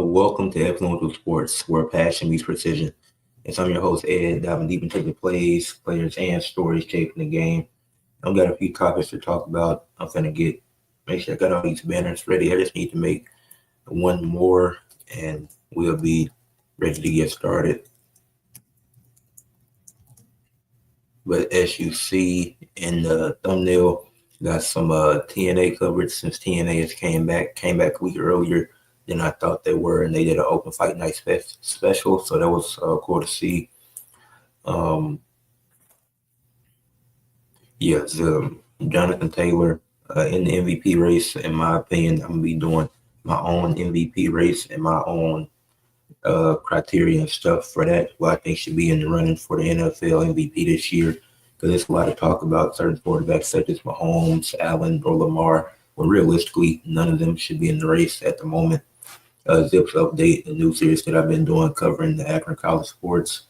Welcome to Influential Sports, where passion meets precision. And I'm your host, Ed, diving deep into the plays, players, and stories shaping the game. I've got a few topics to talk about. Make sure I got all these banners ready. I just need to make one more, and we'll be ready to get started. But as you see in the thumbnail, got some TNA coverage since TNA has came back a week earlier than I thought they were, and they did an open fight night special, so that was cool to see. Um, yes, Jonathan Taylor in the MVP race. In my opinion, I'm gonna be doing my own MVP race and my own criteria and stuff for that. Who I think should be in the running for the NFL MVP this year, because there's a lot of talk about certain quarterbacks such as Mahomes, Allen, or Lamar. When realistically, none of them should be in the race at the moment. Zips update, a new series that I've been doing covering the Akron College sports.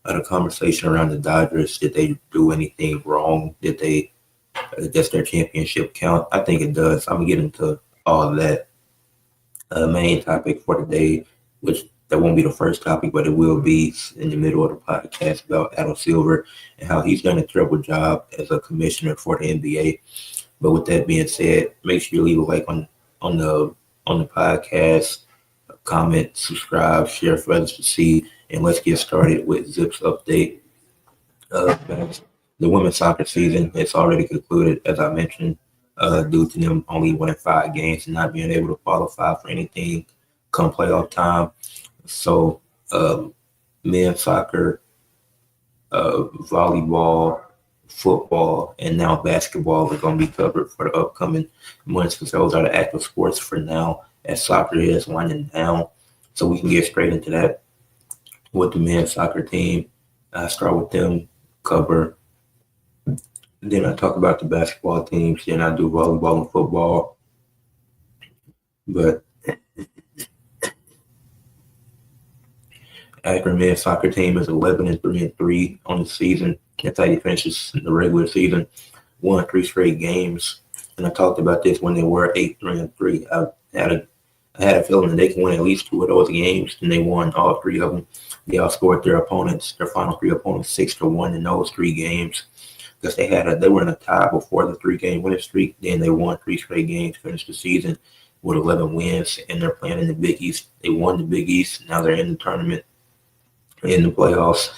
Had a conversation around the Dodgers. Did they do anything wrong? Does their championship count? I think it does. I'm gonna get into all of that. Main topic for today, which that won't be the first topic, but it will be in the middle of the podcast, about Adam Silver and how he's done a terrible job as a commissioner for the NBA. But with that being said, make sure you leave a like on the podcast, comment, subscribe, share for others to see, and let's get started with Zips update. Uh, the women's soccer season it's already concluded, as I mentioned, due to them only winning 5 games and not being able to qualify for anything come playoff time. So, men's soccer, volleyball, football, and now basketball are going to be covered for the upcoming months, because those are the active sports for now, as soccer is winding down. So we can get straight into that with the men's soccer team. I start with them, cover. Then I talk about the basketball teams. Then I do volleyball and football. But Akron men's soccer team is 11-3-3 on the season. That's how you finish the regular season. Won 3 straight games, and I talked about this when they were 8-3-3. I had a feeling that they can win at least 2 of those games, and they won all 3 of them. They outscored their final 3 opponents 6-1 in those 3 games, because they were in a tie before the 3-game winning streak. Then they won 3 straight games, finished the season with 11 wins, and they're playing in the Big East. They won the Big East. Now they're in the tournament, in the playoffs,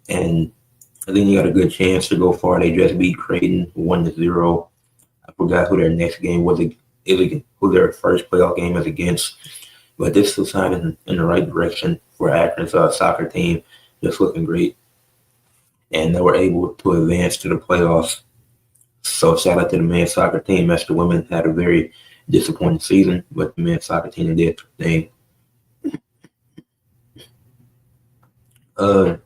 and then you got a good chance to go far. They just beat Creighton 1-0. I forgot who their next game was, who their first playoff game is against. But this is a sign in the right direction for Akron's soccer team. Just looking great. And they were able to advance to the playoffs. So shout out to the men's soccer team, as the women had a very disappointing season, but the men's soccer team did their thing. The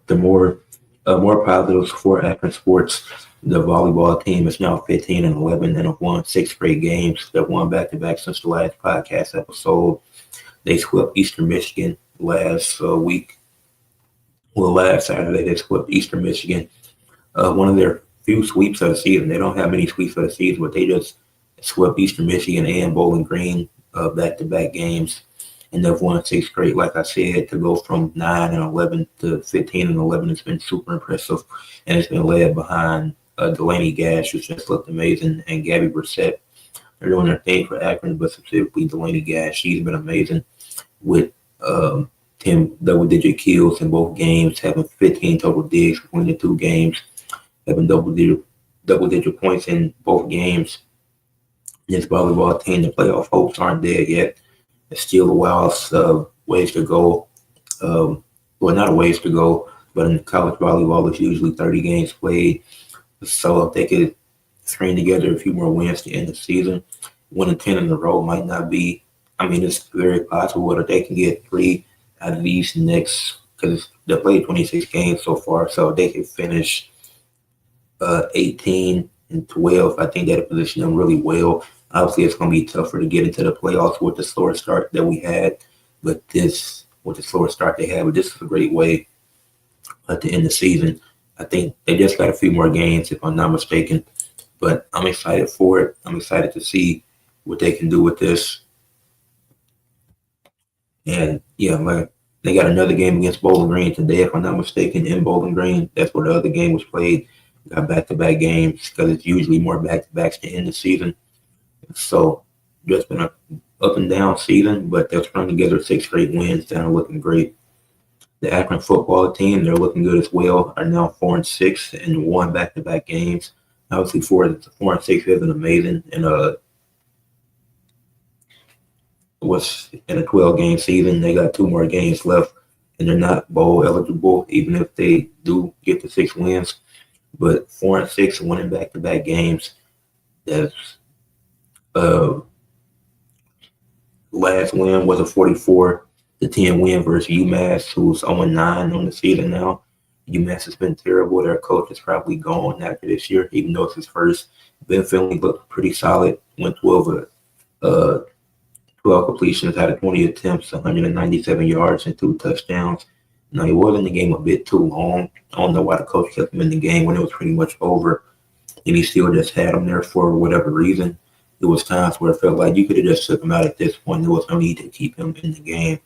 more positives for Akron sports. The volleyball team is now 15-11 and have won 6 straight games. They've won back-to-back since the last podcast episode. They swept Eastern Michigan last week. Well, last Saturday they swept Eastern Michigan. One of their few sweeps of the season. They don't have many sweeps of the season, but they just swept Eastern Michigan and Bowling Green back-to-back games. And they've won 6 straight, like I said. To go from 9-11 to 15-11 has been super impressive, and it's been led behind Delaney Gash, who's just looked amazing, and Gabby Brissett. They're doing their thing for Akron, but specifically Delaney Gash. She's been amazing with 10 double-digit kills in both games, having 15 total digs between the 2 games, having double-digit points in both games. This volleyball team, the playoff hopes aren't there yet. It's still a while, ways to go. Well, not a ways to go, but in college volleyball, it's usually 30 games played. So if they could string together a few more wins to end the season, winning 10 in a row might not be. I mean, it's very possible that they can get 3 out of these next, because they played 26 games so far. So if they can finish 18-12, I think that'll position them really well. Obviously, it's going to be tougher to get into the playoffs with the slower start that we had, with the slower start they had. But this is a great way to end the season. I think they just got a few more games, if I'm not mistaken. But I'm excited for it. I'm excited to see what they can do with this. And yeah, they got another game against Bowling Green today, if I'm not mistaken, in Bowling Green. That's where the other game was played. Got back-to-back games because it's usually more back-to-backs to end the season. So just been a up and down season, but they're strung together 6 straight wins. They're looking great. The Akron football team, they're looking good as well. Are now 4-6 and won back-to-back games. Obviously, 4-6 isn't amazing, and was in a 12-game season. They got 2 more games left, and they're not bowl eligible, even if they do get the 6 wins. But 4-6, winning back-to-back games. That's last win was a 44-10 win versus UMass, who's 0-9 on the season now. UMass has been terrible. Their coach is probably gone after this year, even though it's his first. Ben Finley looked pretty solid. Went 12 completions out of 20 attempts, 197 yards, and 2 touchdowns. Now, he was in the game a bit too long. I don't know why the coach kept him in the game when it was pretty much over, and he still just had him there for whatever reason. There was times where it felt like you could have just took him out at this point. There was no need to keep him in the game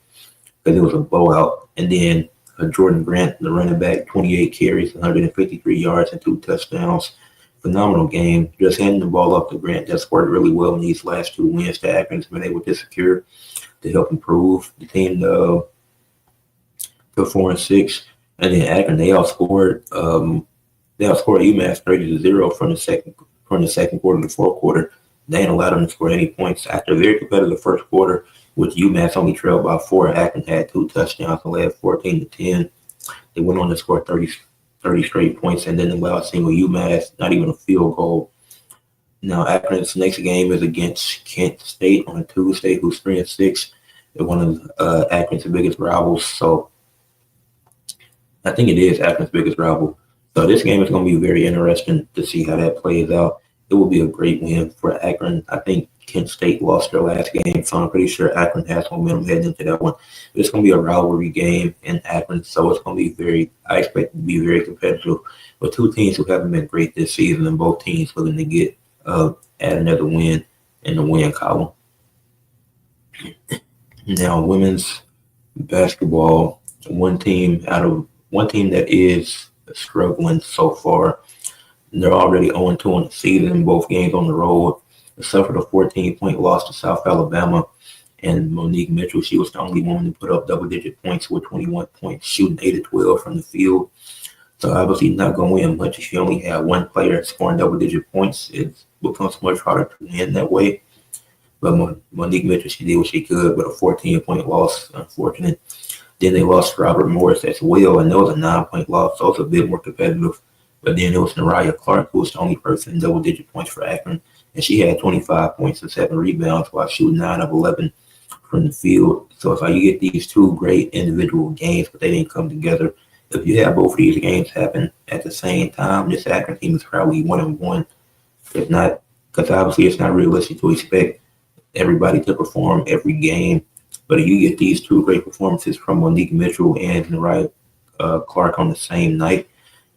because it was a blowout. And then Jordan Grant, the running back, 28 carries, 153 yards, and 2 touchdowns. Phenomenal game. Just handing the ball off to Grant. That's worked really well in these last 2 wins that Akron's been able to secure to help improve the team to 4-6. And then Akron, they outscored UMass 30-0 from the second quarter to the fourth quarter. They ain't allowed them to score any points after a very competitive first quarter, with UMass only trailed by 4. Akron had 2 touchdowns and led 14-10. They went on to score 30 straight points and then allowed a single UMass, not even a field goal. Now, Akron's next game is against Kent State on a Tuesday, who's 3-6. They're one of Akron's biggest rivals, so I think it is Akron's biggest rival. So this game is going to be very interesting to see how that plays out. It will be a great win for Akron. I think Kent State lost their last game, so I'm pretty sure Akron has momentum heading into that one. It's going to be a rivalry game in Akron, so it's going to be I expect it to be very competitive with 2 teams who haven't been great this season, and both teams looking to get add another win in the win column. Now, women's basketball, one team that is struggling so far. They're already 0-2 on the season, both games on the road. They suffered a 14-point loss to South Alabama, and Monique Mitchell, she was the only woman to put up double-digit points with 21 points, shooting 8-12 from the field. So obviously not going to win much if you only have one player scoring double-digit points. It becomes much harder to win that way. But Monique Mitchell, she did what she could with a 14-point loss, unfortunate. Then they lost Robert Morris as well, and that was a 9-point loss, so it's a bit more competitive. But then it was Nariah Clark, who was the only person in double-digit points for Akron, and she had 25 points and 7 rebounds while shooting 9 of 11 from the field. So it's like you get these 2 great individual games, but they didn't come together. If you have both of these games happen at the same time, this Akron team is probably 1-1. If not, because obviously it's not realistic to expect everybody to perform every game. But if you get these 2 great performances from Monique Mitchell and Nariah Clark on the same night,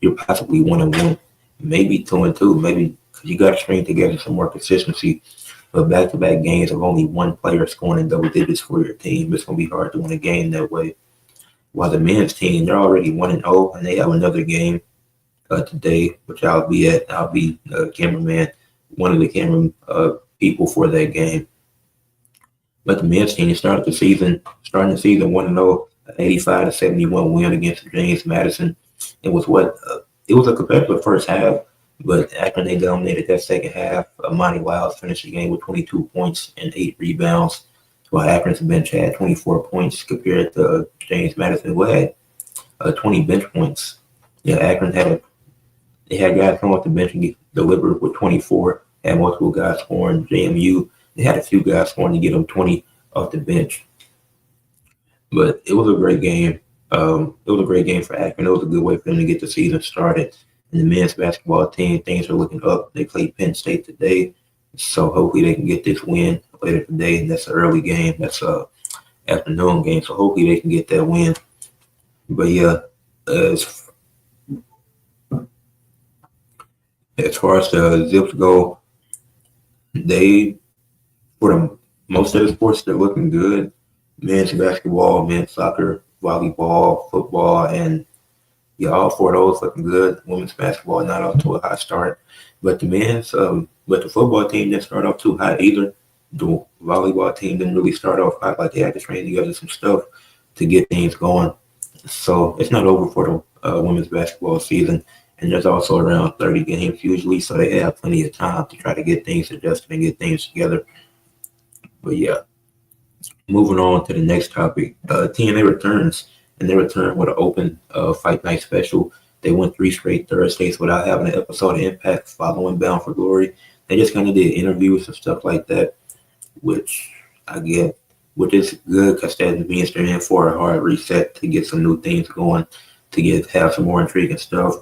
you're possibly 1-1, maybe 2-2, maybe because you got to string together some more consistency. But back-to-back games of only one player scoring in double digits for your team, it's going to be hard to win a game that way. While the men's team, they're already 1-0, and they have another game today, which I'll be at. I'll be cameraman, one of the camera people for that game. But the men's team starting the season 1-0, an 85-71 win against James Madison. It was a competitive first half, but after they dominated that second half, Monty Wiles finished the game with 22 points and 8 rebounds, while Akron's bench had 24 points compared to James Madison, who had 20 bench points. Yeah, Akron had guys come off the bench and get delivered with 24, had multiple guys scoring. JMU, they had a few guys scoring to get them 20 off the bench. But it was a great game. It was a great game for Akron. It was a good way for them to get the season started. And the men's basketball team, things are looking up. They play Penn State today, so hopefully they can get this win later today. And that's an early game. That's a afternoon game, so hopefully they can get that win. But yeah, as far as the Zips go, they for most of the sports they're looking good. men's basketball, men's soccer, volleyball, football, and yeah, all four of those looking good. Women's basketball not off to a hot start, but but the football team didn't start off too hot either. The volleyball team didn't really start off hot, like they had to train together some stuff to get things going. So it's not over for the women's basketball season, and there's also around 30 games usually, so they have plenty of time to try to get things adjusted and get things together. But yeah, moving on to the next topic, TNA returns, and they return with an open fight night special. They went 3 straight Thursdays without having an episode of Impact following Bound for Glory. They just kind of did interviews and stuff like that, which I get, which is good because that means they're in for a hard reset to get some new things going, to have some more intriguing stuff.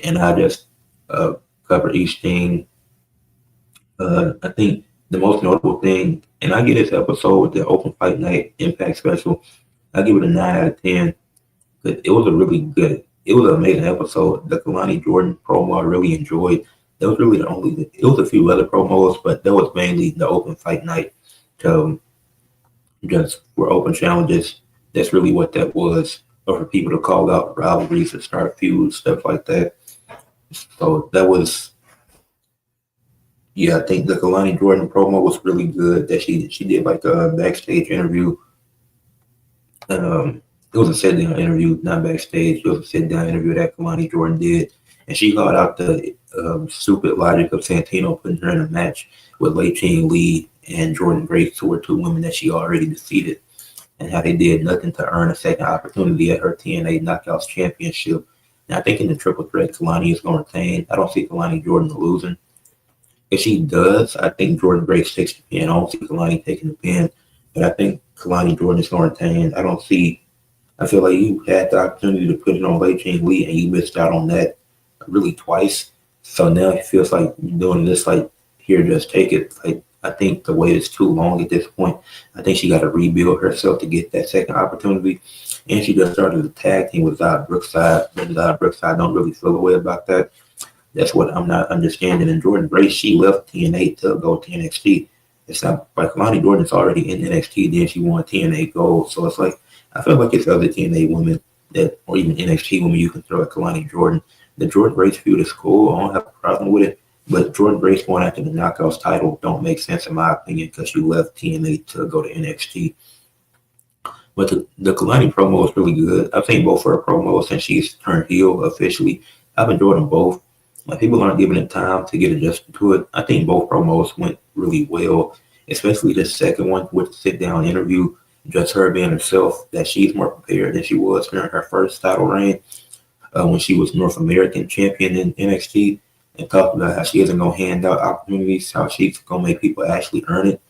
And I just uh, cover each thing. I think the most notable thing, and I give this episode with the Open Fight Night Impact Special, I give it a 9 out of 10. But it was a really good, it was an amazing episode. The Kalani Jordan promo I really enjoyed. That was really the only, it was a few other promos, but that was mainly the Open Fight Night to just for open challenges. That's really what that was, or for people to call out rivalries or start feuds, stuff like that. So that was, yeah, I think the Kalani Jordan promo was really good. That she did like a backstage interview. It was a sit down interview, not backstage. It was a sit down interview that Kalani Jordan did, and she called out the stupid logic of Santino putting her in a match with Lei Ching Lee and Jordan Grace, who were two women that she already defeated, and how they did nothing to earn a second opportunity at her TNA Knockouts Championship. And I think in the triple threat, Kalani is going to retain. I don't see Kalani Jordan losing. If she does, I think Jordan Grace takes the pin. I don't see Kalani taking the pin, but I think Kalani Jordan is going to retain. I feel like you had the opportunity to put it on Lei Ching Lee and you missed out on that really twice. So now it feels like you're doing this like, here, just take it. Like, I think the wait is too long at this point. I think she got to rebuild herself to get that second opportunity. And she just started the tag team with Zod Brookside. But Zod Brookside don't really feel a way about that. That's what I'm not understanding. And Jordan Grace, she left TNA to go to NXT. It's not like Lonnie Jordan's already in NXT, then she won TNA Gold. So it's like, I feel like it's other TNA women that, or even NXT women you can throw at Kalani Jordan. The Jordan Grace feud is cool. I don't have a problem with it. But Jordan Grace going after the Knockouts title don't make sense in my opinion because she left TNA to go to NXT. But the Kalani promo was really good. I've seen both of her promos since she's turned heel officially. I've enjoyed them both. Like, people aren't giving it time to get adjusted to it. I think both promos went really well, especially the second one with the sit-down interview, just her being herself, that she's more prepared than she was during her first title reign when she was North American champion in NXT, and talked about how she isn't going to hand out opportunities, how she's going to make people actually earn it,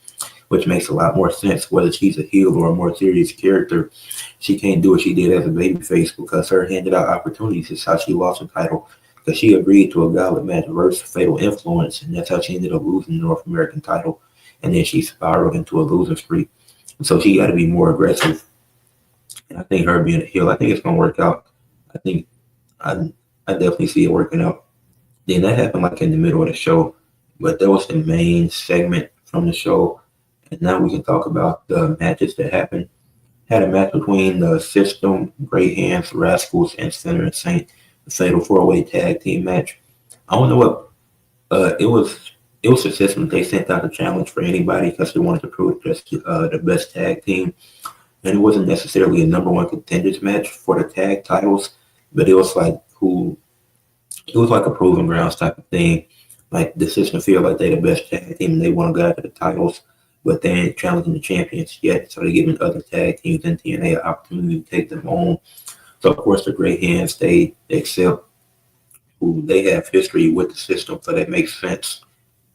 which makes a lot more sense. Whether she's a heel or a more serious character, she can't do what she did as a babyface because her handed out opportunities is how she lost the title. Because she agreed to a gauntlet match versus Fatal Influence, and that's how she ended up losing the North American title. And then she spiraled into a losing streak. And so she got to be more aggressive. And I think her being a heel, I think it's going to work out. I think I definitely see it working out. Then that happened like in the middle of the show, but that was the main segment from the show. And now we can talk about the matches that happened. Had a match between the System, Great Hands, Rascals, and Sinner and Saint. Fatal 4-way tag team match. I don't know what it was. It was a system. They sent out a challenge for anybody because they wanted to prove just the best tag team, and it wasn't necessarily a number one contenders match for the tag titles, but it was like it was like a proving grounds type of thing. Like, the system feel like they're the best tag team and they want to go after the titles, but they ain't challenging the champions yet, so they're giving other tag teams in TNA an opportunity to take them on. So, of course, the Great Hands, they accept who they have history with the system, so that makes sense.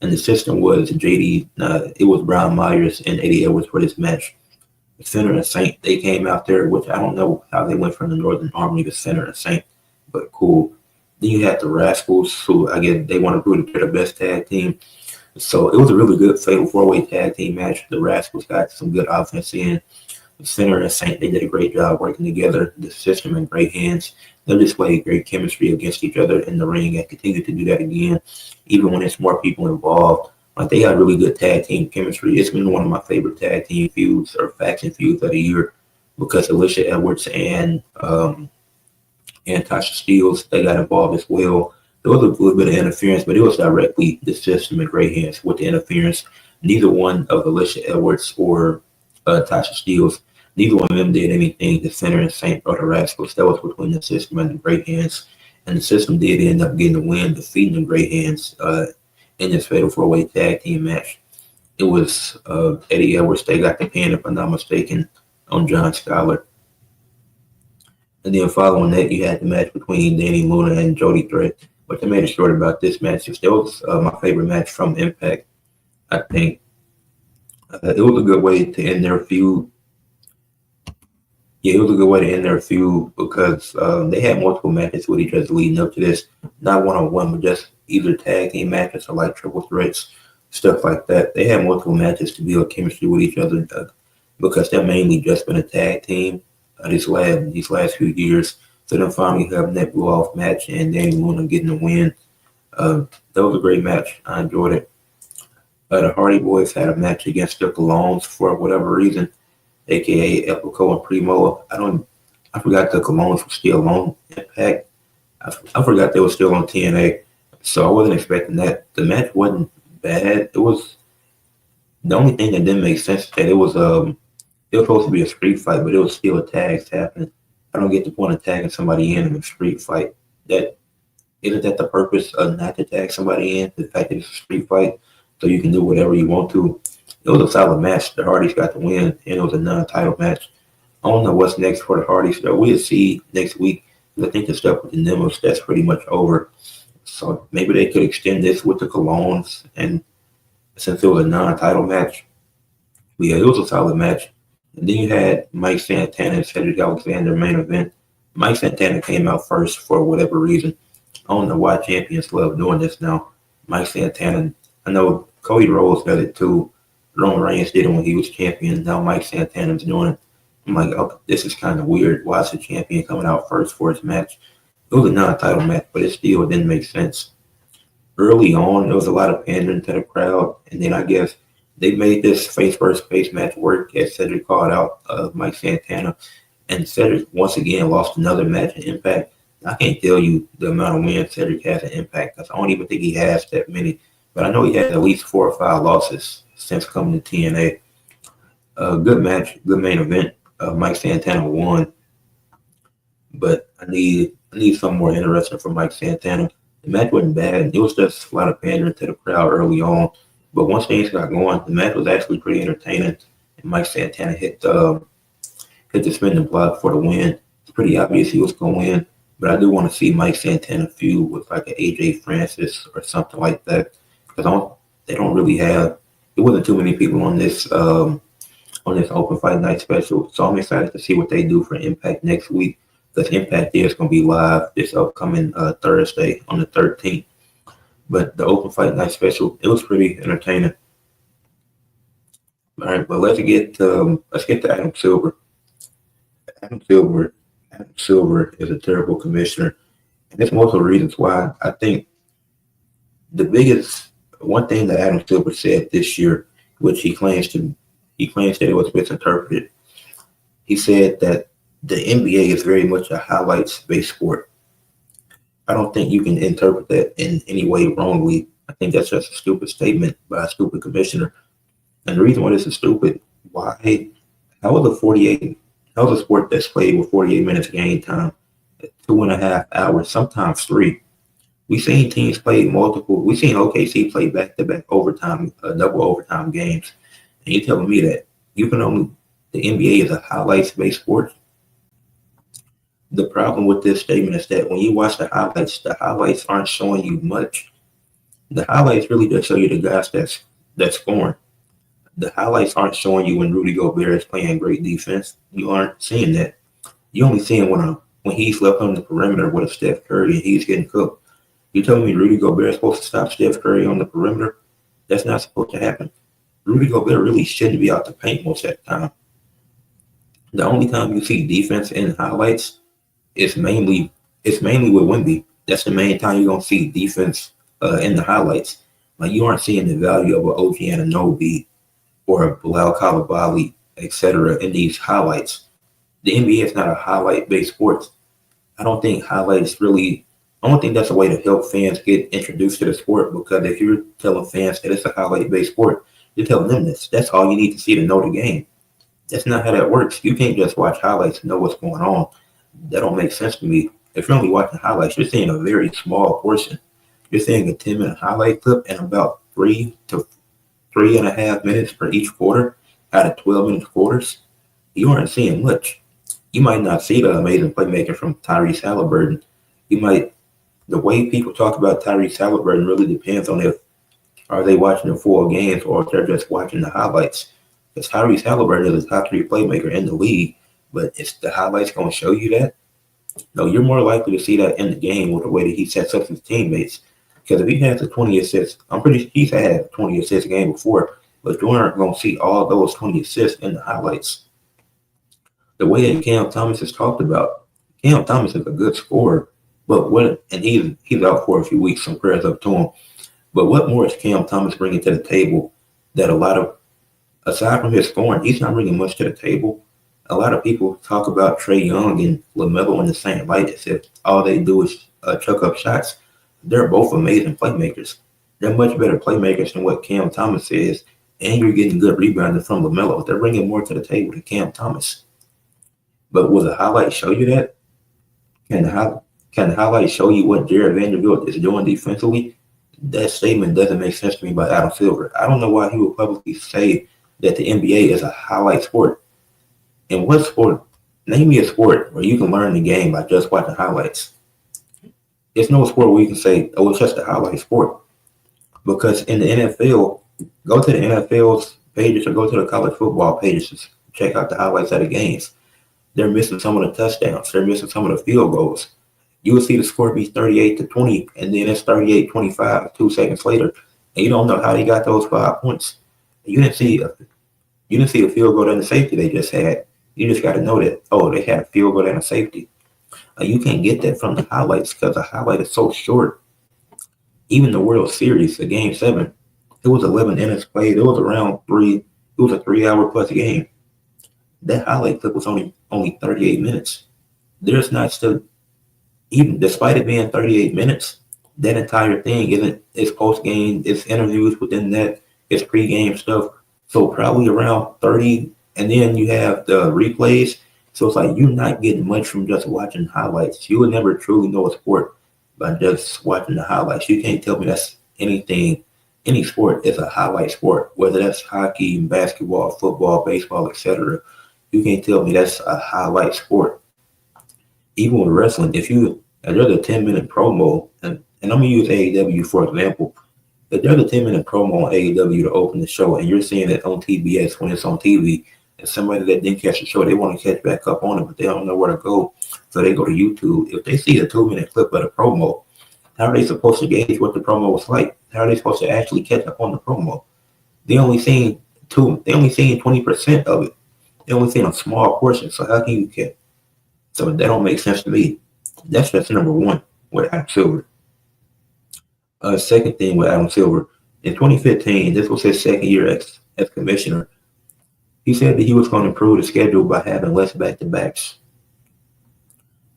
And the system was it was Brian Myers and Eddie Edwards for this match. The Sinner and Saint, they came out there, which I don't know how they went from the Northern Harmony to Sinner and Saint, but cool. Then you had the Rascals, who I guess they want to prove that they're the best tag team. So it was a really good Fatal 4-way tag team match. The Rascals got some good offense in. Sinner and Saint, they did a great job working together. The System and Great Hands, they displayed great chemistry against each other in the ring and continue to do that again, even when there's more people involved. Like they got really good tag team chemistry. It's been one of my favorite tag team feuds or faction feuds of the year because Alicia Edwards and Tasha Steeles, they got involved as well. There was a little bit of interference, but it was directly the system in great hands with the interference. Neither one of Alicia Edwards or Tasha Steeles, neither one of them did anything to center in St. Brother Rascals. That was between the system and the great hands. And the system did end up getting the win, defeating the great hands in this fatal four-way tag team match. It was Eddie Edwards. They got the pin, if I'm not mistaken, on John Scholar. And then following that, you had the match between Danny Luna and Jody Threat. But they made it short about this match. That was my favorite match from Impact, I think. It was a good way to end their feud. Yeah, it was a good way to end their feud because they had multiple matches with each other leading up to this. Not one-on-one, but just either tag team matches or like triple threats, stuff like that. They had multiple matches to build chemistry with each other because they're mainly just been a tag team these last few years. So then finally having that blow-off match and Danny Luna getting the win. That was a great match. I enjoyed it. The Hardy Boys had a match against the Colognes for whatever reason, aka Epico and Primo. I forgot the Colognes were still on Impact. I forgot they were still on TNA. So I wasn't expecting that. The match wasn't bad. It was the only thing that didn't make sense is that it was supposed to be a street fight, but it was still a tags happening. I don't get the point of tagging somebody in a street fight. That isn't that the purpose of not to tag somebody in? The fact that it's a street fight, so you can do whatever you want to. It was a solid match. The Hardys got the win, and it was a non-title match. I don't know what's next for the Hardys. So we'll see next week. I think the stuff with the Nemos, that's pretty much over. So maybe they could extend this with the Colognes, and since it was a non-title match. But yeah, it was a solid match. And then you had Mike Santana and Cedric Alexander main event. Mike Santana came out first for whatever reason. I don't know why champions love doing this now. Mike Santana, I know Cody Rhodes does it too. Roman Reigns did it when he was champion. Now Mike Santana's doing it. I'm like, oh, this is kind of weird. Why is the champion coming out first for his match? It was a non-title match, but it still didn't make sense. Early on, there was a lot of pandering to the crowd, and then I guess they made this face versus face match work as Cedric called out Mike Santana. And Cedric once again lost another match in Impact. I can't tell you the amount of wins Cedric has in Impact because I don't even think he has that many. But I know he had at least 4 or 5 losses since coming to TNA. Good match, good main event. Mike Santana won. But I need something more interesting from Mike Santana. The match wasn't bad. It was just a lot of pandering to the crowd early on. But once things got going, the match was actually pretty entertaining. And Mike Santana hit the spinning block for the win. It's pretty obvious he was going to win. But I do want to see Mike Santana feud with like an AJ Francis or something like that. Because they don't really have, there wasn't too many people on this Open Fight Night special. So I'm excited to see what they do for Impact next week. Because Impact is going to be live this upcoming Thursday on the 13th. But the Open Fight Night special, it was pretty entertaining. All right, but let's get to Adam Silver. Adam Silver is a terrible commissioner, and that's most of the reasons why I think the biggest one thing that Adam Silver said this year, which he claims that it was misinterpreted. He said that the NBA is very much a highlights-based sport. I don't think you can interpret that in any way wrongly. I think that's just a stupid statement by a stupid commissioner. And the reason why this is stupid, how is a sport that's played with 48 minutes game time, 2.5 hours, sometimes 3. We've seen teams play we've seen OKC play back-to-back overtime, double overtime games. And you're telling me that the NBA is a highlights-based sport? The problem with this statement is that when you watch the highlights aren't showing you much. The highlights really just show you the guys that's scoring. The highlights aren't showing you when Rudy Gobert is playing great defense. You aren't seeing that. You're only seeing when he's left on the perimeter with a Steph Curry and he's getting cooked. You're telling me Rudy Gobert is supposed to stop Steph Curry on the perimeter? That's not supposed to happen. Rudy Gobert really shouldn't be out the paint most of the time. The only time you see defense in highlights is mainly with Wemby. That's the main time you're gonna see defense in the highlights. Like you aren't seeing the value of an OG Anunoby or a Bilal Coulibaly, etc. in these highlights. The NBA is not a highlight-based sport. I don't think highlights really. I don't think that's a way to help fans get introduced to the sport because if you're telling fans that it's a highlight-based sport, you're telling them this. That's all you need to see to know the game. That's not how that works. You can't just watch highlights and know what's going on. That don't make sense to me. If you're only watching highlights, you're seeing a very small portion. You're seeing a 10-minute highlight clip and about 3 to 3.5 minutes per each quarter out of 12-minute quarters. You aren't seeing much. You might not see the amazing playmaking from Tyrese Halliburton. The way people talk about Tyrese Halliburton really depends on if are they watching the full games or if they're just watching the highlights. Because Tyrese Halliburton is a top 3 playmaker in the league, but is the highlights going to show you that? No, you're more likely to see that in the game with the way that he sets up his teammates. Because if he has a 20 assists, I'm pretty sure he's had 20 assists a game before, but you aren't going to see all those 20 assists in the highlights. The way that Cam Thomas is talked about, Cam Thomas is a good scorer, and he's out for a few weeks, some prayers up to him. But what more is Cam Thomas bringing to the table that aside from his scoring, he's not bringing much to the table. A lot of people talk about Trae Young and LaMelo in the same light as if all they do is chuck up shots. They're both amazing playmakers. They're much better playmakers than what Cam Thomas is, and you're getting good rebounding from LaMelo. They're bringing more to the table than Cam Thomas. But will the highlight show you that? Can the highlight show you what Jared Vanderbilt is doing defensively? That statement doesn't make sense to me by Adam Silver. I don't know why he would publicly say that the NBA is a highlight sport. In what sport? Name me a sport where you can learn the game by just watching highlights. It's no sport where you can say, oh, it's just a highlight sport. Because in the NFL, go to the NFL's pages or go to the college football pages to check out the highlights of the games. They're missing some of the touchdowns. They're missing some of the field goals. You will see the score be 38-20, and then it's 38-25 2 seconds later, and you don't know how they got those 5 points. You didn't see a field goal and a safety they just had. You just got to know that, oh, they had a field goal and a safety. You can't get that from the highlights because the highlight is so short. Even the World Series, the Game 7, it was 11 innings played. It was around 3. It was a 3-hour plus game. That highlight clip was only 38 minutes. There's not still, even despite it being 38 minutes, that entire thing it's post-game, it's interviews within that, it's pre-game stuff. So probably around 30, and then you have the replays. So it's like you're not getting much from just watching highlights. You would never truly know a sport by just watching the highlights. You can't tell me that's anything. Any sport is a highlight sport, whether that's hockey, basketball, football, baseball, etc. You can't tell me that's a highlight sport. Even with wrestling, if there's a 10-minute promo, and I'm going to use AEW for example. If there's a 10-minute promo on AEW to open the show and you're seeing it on TBS when it's on TV, and somebody that didn't catch the show, they want to catch back up on it, but they don't know where to go, so they go to YouTube. If they see a 2-minute clip of the promo, how are they supposed to gauge what the promo was like? How are they supposed to actually catch up on the promo? They only seen 20% of it. They only seen a small portion, so how can you catch? So that don't make sense to me. That's just number one with Adam Silver. Second thing with Adam Silver, in 2015, this was his second year as commissioner. He said that he was going to improve the schedule by having less back-to-backs.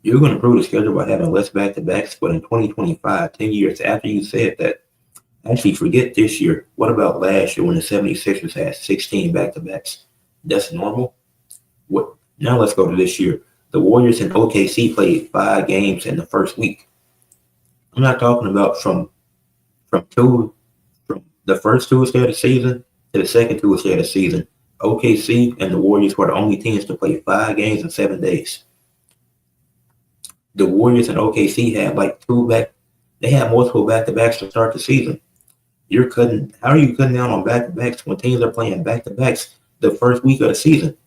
You're going to improve the schedule by having less back-to-backs, but in 2025, 10 years after you said that, actually forget this year. What about last year when the 76ers had 16 back-to-backs? That's normal? What? Now let's go to this year. The Warriors and OKC played 5 games in the first week. I'm not talking about from the first Tuesday of the season to the second Tuesday of the season. OKC and the Warriors were the only teams to play 5 games in 7 days. The Warriors and OKC had they had multiple back-to-backs to start the season. How are you cutting down on back-to-backs when teams are playing back-to-backs the first week of the season?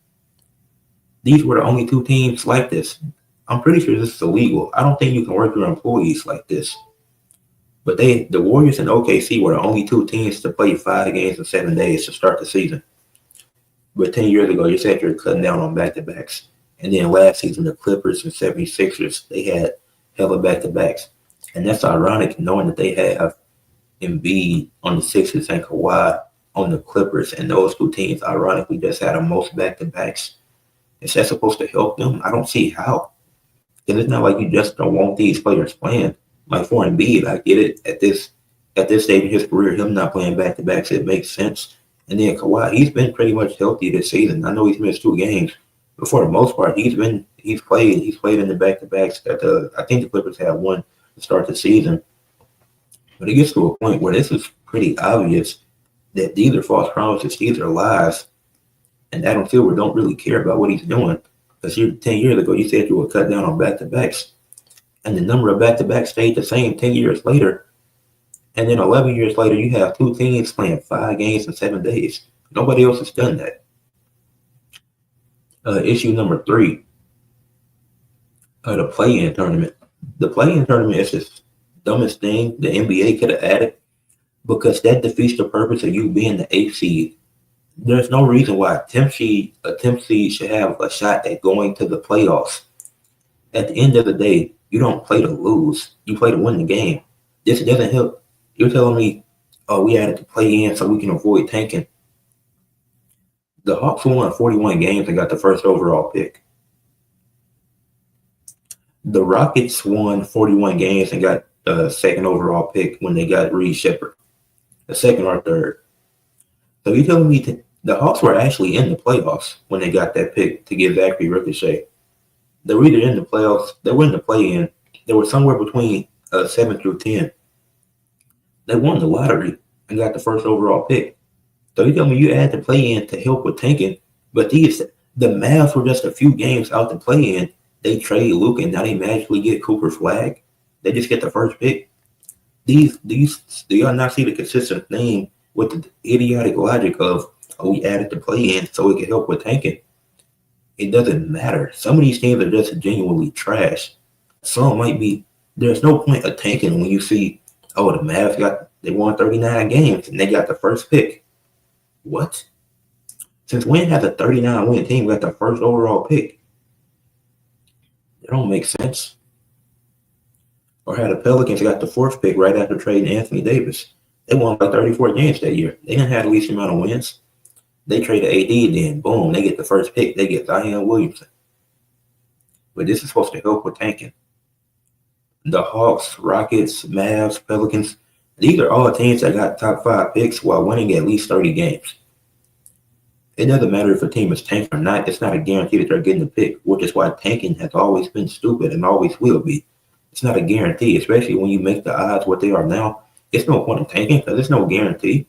These were the only 2 teams like this. I'm pretty sure this is illegal. I don't think you can work your employees like this. But the Warriors and OKC were the only 2 teams to play 5 games in 7 days to start the season. But 10 years ago, you said you're cutting down on back-to-backs. And then last season, the Clippers and 76ers, they had hella back-to-backs. And that's ironic knowing that they have Embiid on the Sixers and Kawhi on the Clippers, and those two teams ironically just had the most back-to-backs. Is that supposed to help them? I don't see how. Because it's not like you just don't want these players playing. Like for Embiid, I get it at this stage in his career, him not playing back-to-backs, it makes sense. And then Kawhi, he's been pretty much healthy this season. I know he's missed 2 games, but for the most part, he's played in the back-to-backs. I think the Clippers have one to start the season. But it gets to a point where this is pretty obvious that these are false promises, these are lies, and Adam Silver don't really care about what he's doing. Because 10 years ago, you said you would cut down on back-to-backs, and the number of back-to-backs stayed the same 10 years later. And then 11 years later, you have two teams playing 5 games in 7 days. Nobody else has done that. Issue number 3, the play-in tournament. The play-in tournament is the dumbest thing the NBA could have added because that defeats the purpose of you being the 8th seed. There's no reason why a 10th seed should have a shot at going to the playoffs. At the end of the day, you don't play to lose. You play to win the game. This doesn't help. You're telling me, oh, we added to play in so we can avoid tanking. The Hawks won 41 games and got the first overall pick. The Rockets won 41 games and got the second overall pick when they got Reed Shepherd, the second or third. So you're telling me the Hawks were actually in the playoffs when they got that pick to give Zachary Ricochet. They were either in the playoffs, they were in the play-in. They were somewhere between 7 through 10. They won the lottery and got the first overall pick. So you tell me you add the play-in to help with tanking, but the Mavs were just a few games out the play-in. They trade Luka and now they magically get Cooper Flag. They just get the first pick. Do y'all not see the consistent theme with the idiotic logic of, oh, we added the play-in so it could help with tanking? It doesn't matter. Some of these teams are just genuinely trash. Some might be. There's no point of tanking when you see, oh, the Mavs they won 39 games and they got the first pick. What? Since when has a 39-win team got the first overall pick? It don't make sense. Or had the Pelicans got the 4th pick right after trading Anthony Davis. They won like 34 games that year. They didn't have the least amount of wins. They traded AD, then boom, they get the first pick. They get Zion Williamson. But this is supposed to help with tanking. The Hawks, Rockets, Mavs, Pelicans, these are all teams that got top 5 picks while winning at least 30 games. It doesn't matter if a team is tanked or not. It's not a guarantee that they're getting the pick, which is why tanking has always been stupid and always will be. It's not a guarantee, especially when you make the odds what they are now. It's no point in tanking because there's no guarantee.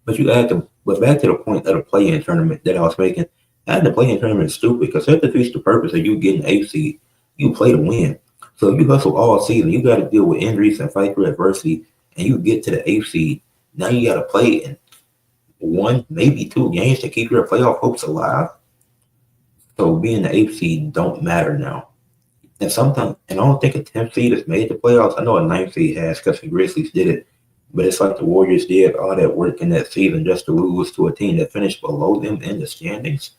But back to the point of the play-in tournament that I was making. Adding the play-in tournament is stupid because that defeats the purpose of you getting 8th seed. You play to win. So if you hustle all season, you got to deal with injuries and fight through adversity, and you get to the 8th seed. Now you got to play in 1, maybe 2 games to keep your playoff hopes alive. So being the 8th seed don't matter now. And I don't think a 10th seed has made the playoffs. I know a 9th seed has because the Grizzlies did it. But it's like the Warriors did all that work in that season just to lose to a team that finished below them in the standings.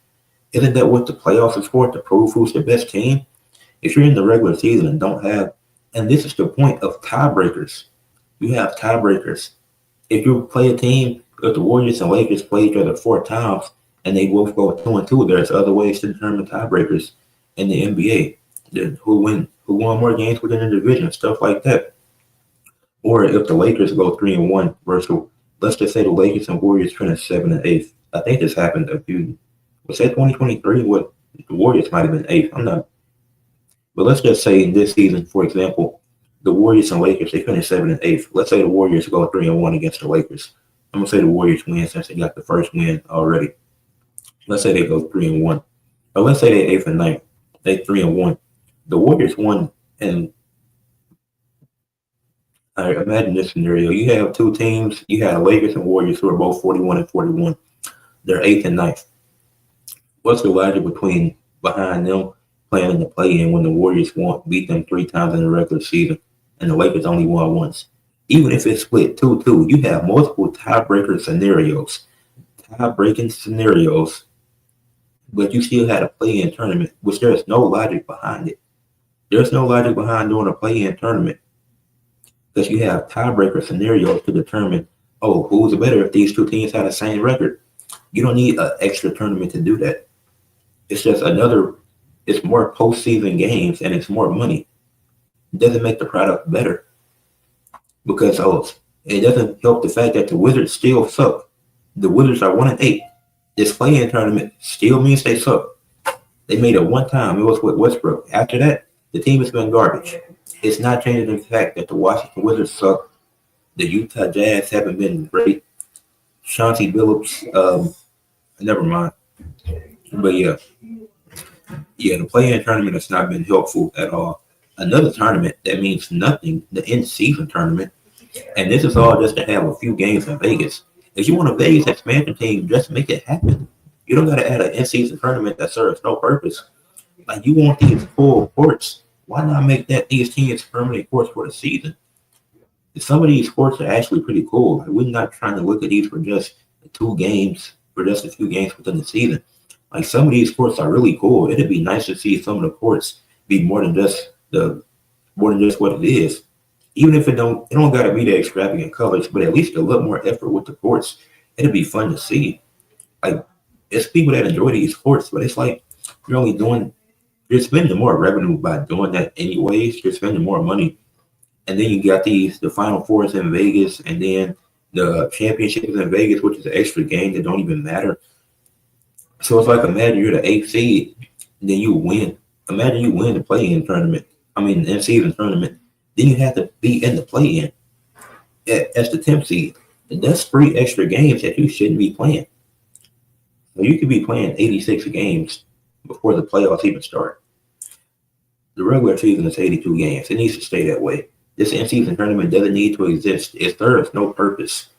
Isn't that what the playoffs is for, to prove who's the best team? If you're in the regular season and don't have, and this is the point of tiebreakers, you have tiebreakers. If you play a team, if the Warriors and Lakers play each other 4 times and they both go 2-2, there's other ways to determine tiebreakers in the NBA. Who won more games within the division, stuff like that. Or if the Lakers go 3-1 versus, let's just say the Lakers and Warriors finish 7th and 8th. I think this happened was that 2023? What, the Warriors might have been 8th. I'm not. But let's just say in this season, for example, the Warriors and Lakers, they finished 7th and 8th. Let's say the Warriors go 3-1 against the Lakers. I'm gonna say the Warriors win since they got the first win already. Let's say they go 3-1. Or let's say they 8th and 9th. They 3-1. The Warriors won, and I imagine this scenario. You have 2 teams. You have the Lakers and Warriors who are both 41 and 41. They're 8th and 9th. What's the logic behind them playing in the play-in when the Warriors beat them 3 times in the regular season and the Lakers only won once? Even if it's split 2-2, you have multiple tie-breaking scenarios, but you still had a play-in tournament, which there's no logic behind it. There's no logic behind doing a play-in tournament. because you have tiebreaker scenarios to determine, oh, who's better if these two teams have the same record. You don't need an extra tournament to do that. It's just it's more postseason games and it's more money. It doesn't make the product better because it doesn't help the fact that the Wizards still suck. The Wizards are 1-8. This play-in tournament still means they suck. They made it one time. It was with Westbrook. After that, the team has been garbage. It's not changing the fact that the Washington Wizards suck. The Utah Jazz haven't been great. Chauncey Billups, never mind. But yeah, the play-in tournament has not been helpful at all. Another tournament that means nothing, the in-season tournament, and this is all just to have a few games in Vegas. If you want a Vegas expansion team, just make it happen. You don't got to add an in-season tournament that serves no purpose. Like, you want these full courts. Why not make these teams permanent courts for the season? Some of these courts are actually pretty cool. Like, we're not trying to look at these for just 2 games, for just a few games within the season. Like, some of these courts are really cool. It'd be nice to see some of the courts be more than just what it is. Even if it don't gotta be the extravagant colors, but at least a little more effort with the courts. It'd be fun to see. Like, it's people that enjoy these courts, but it's like you're spending more revenue by doing that anyways. You're spending more money. And then you got the Final Fours in Vegas, and then the championships in Vegas, which is an extra game that don't even matter. So it's like, imagine you're the 8th seed, and then you win. Imagine you win the play-in tournament. In-season tournament. Then you have to be in the play-in as the 10th seed. And that's 3 extra games that you shouldn't be playing. So you could be playing 86 games before the playoffs even start. The regular season is 82 games. It needs to stay that way. This in-season tournament doesn't need to exist. It serves no purpose.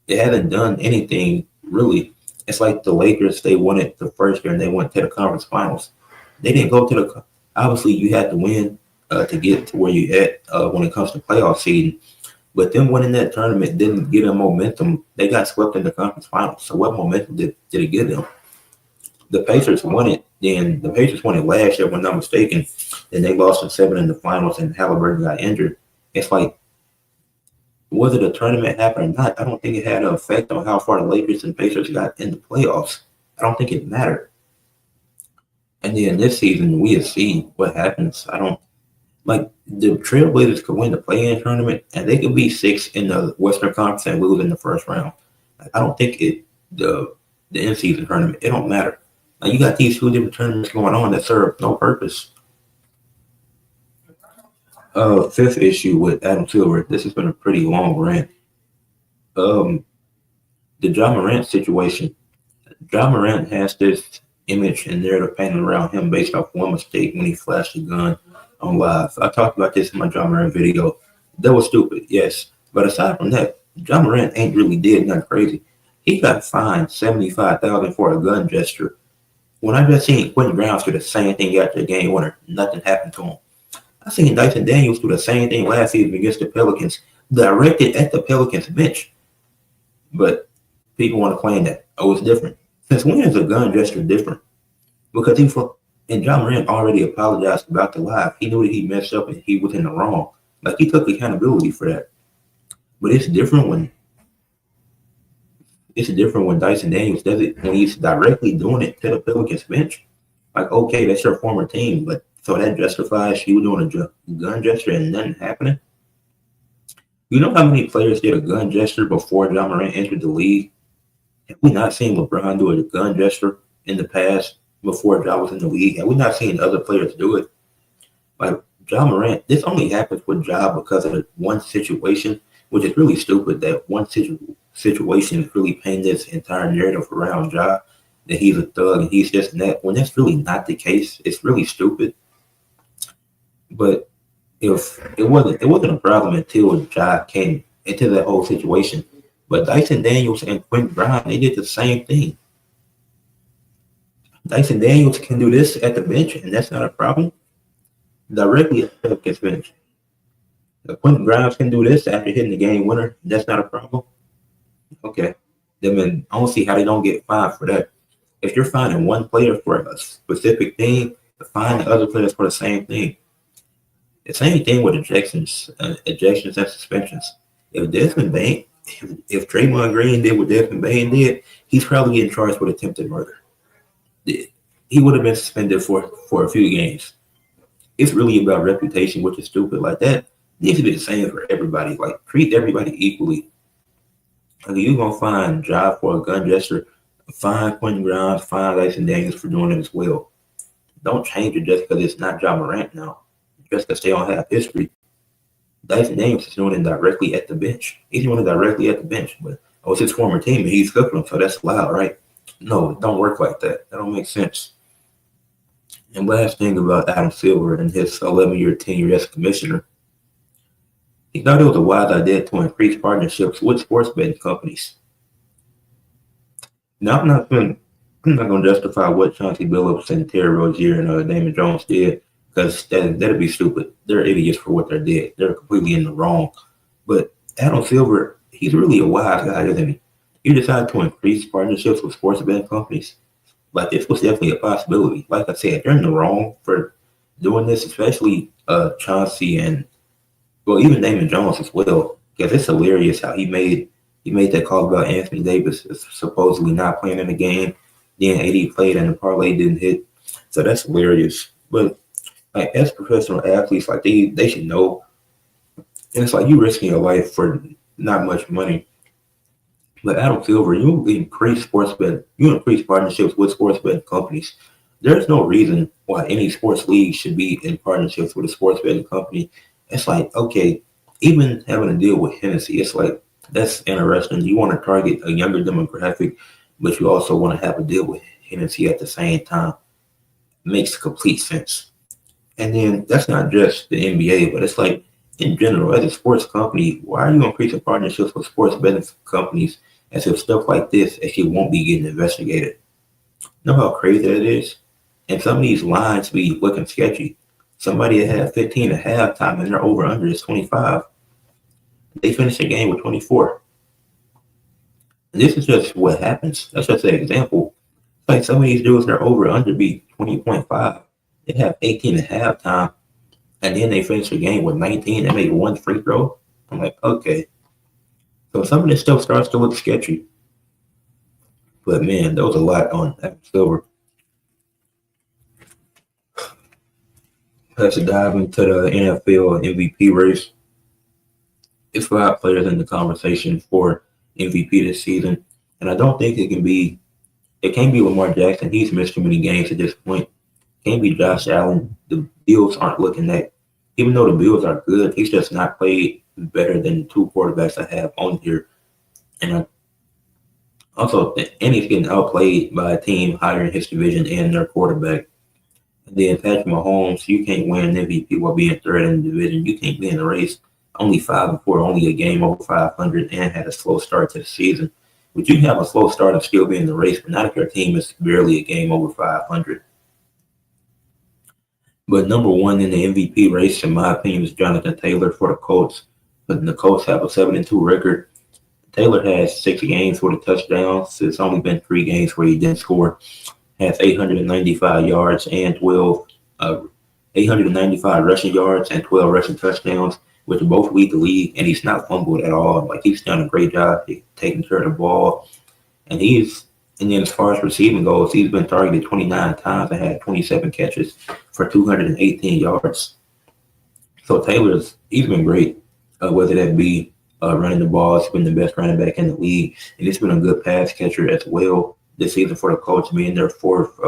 It hasn't done anything, really. It's like the Lakers, they won it the first year and they went to the conference finals. They didn't go to obviously you had to win to get to where you at when it comes to playoff seeding. But them winning that tournament didn't give them momentum. They got swept in the conference finals. So what momentum did it give them? The Pacers won it. Then the Pacers won it last year, if I'm not mistaken. Then they lost in 7 in the finals, and Halliburton got injured. It's like, was it a tournament happened or not? I don't think it had an effect on how far the Lakers and Pacers got in the playoffs. I don't think it mattered. And then this season, we'll see what happens. The Trailblazers could win the play-in tournament, and they could be 6 in the Western Conference and lose in the first round. I don't think the in-season tournament, it don't matter. You got these 2 different tournaments going on that serve no purpose. Fifth issue with Adam Silver. This has been a pretty long rant. The Ja Morant situation. Ja Morant has this image and narrative painted around him based off one mistake when he flashed a gun on live. I talked about this in my Ja Morant video. That was stupid, yes. But aside from that, Ja Morant ain't really did nothing crazy. He got fined $75,000 for a gun gesture. When I just seen Quentin Grimes do the same thing after the game winner, nothing happened to him. I seen Dyson Daniels do the same thing last season against the Pelicans, directed at the Pelicans bench. But people want to claim that, it's different. Since when is a gun gesture different? Because Ja Morant already apologized about the live. He knew that he messed up and he was in the wrong. Like, he took accountability for that. But it's different when Dyson Daniels does it, when he's directly doing it to the Pelicans bench. Like, okay, that's your former team, but so that justifies you doing a gun gesture and nothing happening? You know how many players did a gun gesture before Ja Morant entered the league? Have we not seen LeBron do a gun gesture in the past before Ja was in the league? Have we not seen other players do it? Like, Ja Morant, this only happens with Ja because of the one situation, which is really stupid that one situation is really painting this entire narrative around Ja, that he's a thug and he's just that. When that's really not the case, it's really stupid. But if it wasn't a problem until Ja came into that whole situation. But Dyson Daniels and Quentin Grimes, they did the same thing. Dyson Daniels can do this at the bench, and that's not a problem. Directly at the Pelicans bench. Quentin Grimes can do this after hitting the game winner. That's not a problem. Okay. Then I don't see how they don't get fined for that. If you're finding one player for a specific thing, fine the other players for the same thing. The same thing with ejections and suspensions. If Desmond Bain, if Draymond Green did what Desmond Bain did, he's probably getting charged with attempted murder. He would have been suspended for a few games. It's really about reputation, which is stupid. Like that needs to be the same for everybody. Like treat everybody equally. Like you gonna find job for a gun gesture, fine Quentin Grimes, fine Dyson Daniels for doing it as well. Don't change it just because it's not Ja Morant now. Just because they don't have history. Dyson Daniels is doing it directly at the bench. He's doing it directly at the bench. But it's his former team and he's cooking them, so that's allowed, right? No, it don't work like that. That don't make sense. And last thing about Adam Silver and his 11-year tenure as commissioner, he thought it was a wise idea to increase partnerships with sports betting companies. Now, I'm not going to justify what Chauncey Billups and Terry Rozier and Damon Jones did because that'd be stupid. They're idiots for what they did. They're completely in the wrong. But Adam Silver, he's really a wise guy, isn't he? He decided to increase partnerships with sports betting companies. Like this was definitely a possibility. Like I said, they're in the wrong for doing this, especially Chauncey and even Damon Jones as well. Because it's hilarious how he made that call about Anthony Davis supposedly not playing in the game. Then AD played and the parlay didn't hit. So that's hilarious. But like as professional athletes, like they should know. And it's like you risking your life for not much money. But Adam Silver, you increase partnerships with sports betting companies. There's no reason why any sports league should be in partnerships with a sports betting company. It's like, okay, even having to deal with Hennessy, it's like, that's interesting. You want to target a younger demographic, but you also want to have a deal with Hennessy at the same time. Makes complete sense. And then that's not just the NBA, but it's like, in general, as a sports company, why are you increasing partnerships with sports betting companies as if stuff like this actually won't be getting investigated? Know how crazy that is? And some of these lines be looking sketchy. Somebody that had 15 at halftime and their over under is 25. They finish the game with 24. And this is just what happens. That's just an example. Like some of these dudes, their over under be 20.5. They have 18 at halftime. And then they finish the game with 19 and make one free throw. I'm like, okay. So some of this stuff starts to look sketchy. But man, there was a lot on Adam Silver. Let's dive into the NFL MVP race. It's 5 players in the conversation for MVP this season. And I don't think it can't be Lamar Jackson. He's missed too many games at this point. Can't be Josh Allen. The Bills aren't looking that. Even though the Bills are good, he's just not played better than the 2 quarterbacks I have on here. And he's getting outplayed by a team higher in his division and their quarterback. And then Patrick Mahomes, you can't win MVP while being third in the division. You can't be in the race. Only 5-4, only a game over 500, and had a slow start to the season. But you can have a slow start and still be in the race, but not if your team is barely a game over 500. But number one in the MVP race, in my opinion, is Jonathan Taylor for the Colts. But the Colts have a 7-2 record. Taylor has 6 games for the touchdowns. It's only been 3 games where he didn't score. Has 895 yards and 895 rushing yards and 12 rushing touchdowns, which both lead the league. And he's not fumbled at all. Like he's done a great job taking care of the ball. And then as far as receiving goes, he's been targeted 29 times and had 27 catches for 218 yards. So he's been great, whether that be running the ball. He's been the best running back in the league. And he's been a good pass catcher as well this season for the Colts, being their fourth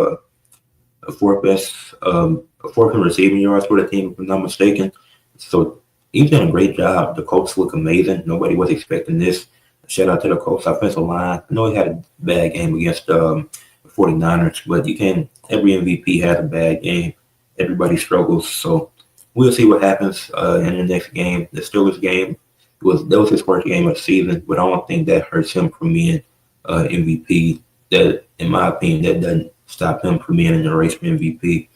best in receiving yards for the team, if I'm not mistaken. So he's done a great job. The Colts look amazing. Nobody was expecting this. Shout out to the Colts offensive line. I know he had a bad game against the 49ers, but every MVP has a bad game. Everybody struggles. So we'll see what happens in the next game. The Steelers game that was his first game of the season, but I don't think that hurts him from being MVP. That, in my opinion, that doesn't stop him from being in the race for MVP.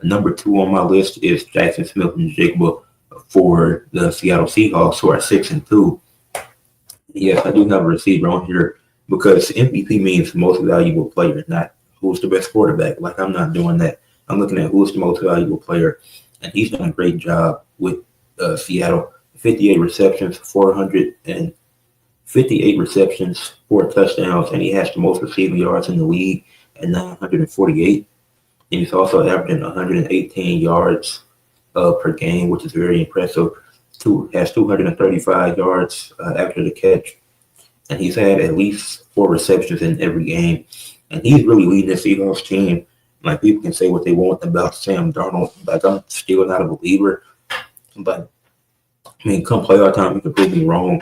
Number 2 on my list is Jackson Smith-Njigba for the Seattle Seahawks, who are 6-2. Yes, I do have a receiver on here because MVP means most valuable player, not who's the best quarterback. Like, I'm not doing that. I'm looking at who's the most valuable player, and he's done a great job with Seattle. 58 receptions, 458 receptions, 4 touchdowns, and he has the most receiving yards in the league at 948. And he's also averaging 118 yards per game, which is very impressive. Has 235 yards after the catch, and he's had at least 4 receptions in every game. And he's really leading the Seahawks team. Like, people can say what they want about Sam Darnold. Like, I'm still not a believer. But I mean, come playoff time, you can prove me wrong.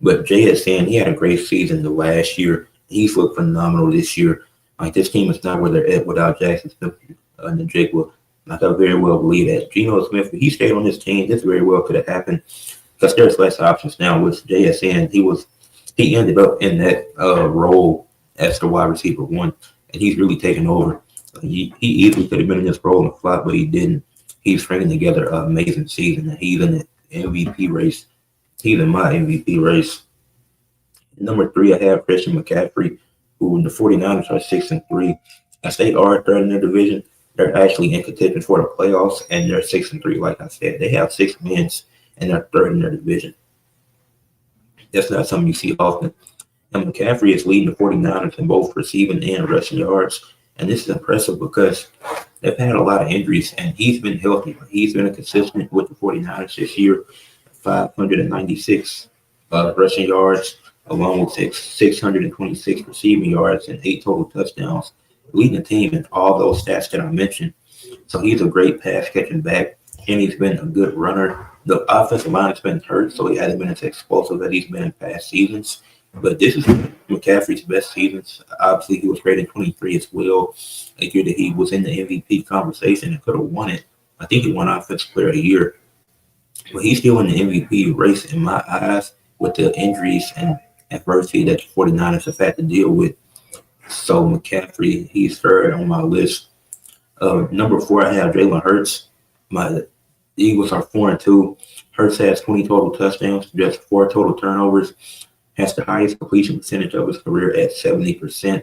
But JSN, he had a great season the last year. He's looked phenomenal this year. Like, this team is not where they're at without Jackson Smith and the Jake will. Like, I very well believe that. Geno Smith, if he stayed on this team, this very well could have happened. Because there's less options now with JSN. He ended up in that role as the wide receiver one, and he's really taken over. He easily could have been in this role and flop, but he didn't. He's stringing together an amazing season, and he's in the MVP race. He's in my MVP race. Number 3, I have Christian McCaffrey, who the 49ers are 6-3. As they are third in their division, they're actually in contention for the playoffs, and they're 6-3. Like I said, they have 6 wins, and they're third in their division. That's not something you see often. And McCaffrey is leading the 49ers in both receiving and rushing yards. And this is impressive because they've had a lot of injuries, and he's been healthy. He's been consistent with the 49ers this year, 596 rushing yards, along with 626 receiving yards and 8 total touchdowns, leading the team in all those stats that I mentioned. So he's a great pass catching back, and he's been a good runner. The offensive line has been hurt, so he hasn't been as explosive as he's been in past seasons. But this is McCaffrey's best seasons. Obviously, he was great in 23 as well. A year that he was in the MVP conversation and could have won it. I think he won Offensive Player of the Year. But he's still in the MVP race in my eyes with the injuries and adversity that the 49ers have had to deal with. So McCaffrey, he's third on my list. Number 4, I have Jalen Hurts. The Eagles are 4-2. Hurts has 20 total touchdowns, just 4 total turnovers. Has the highest completion percentage of his career at 70%.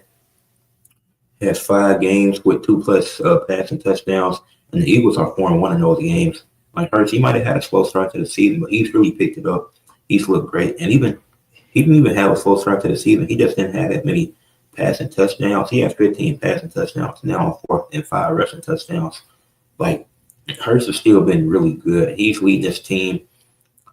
Has 5 games with 2+ passing touchdowns, and the Eagles are 4-1 in those games. Like Hurts, he might have had a slow start to the season, but he's really picked it up. He's looked great, and he didn't even have a slow start to the season. He just didn't have that many passing touchdowns. He has 15 passing touchdowns now, 4 and 5 rushing touchdowns. Like, Hurts has still been really good. He's leading this team.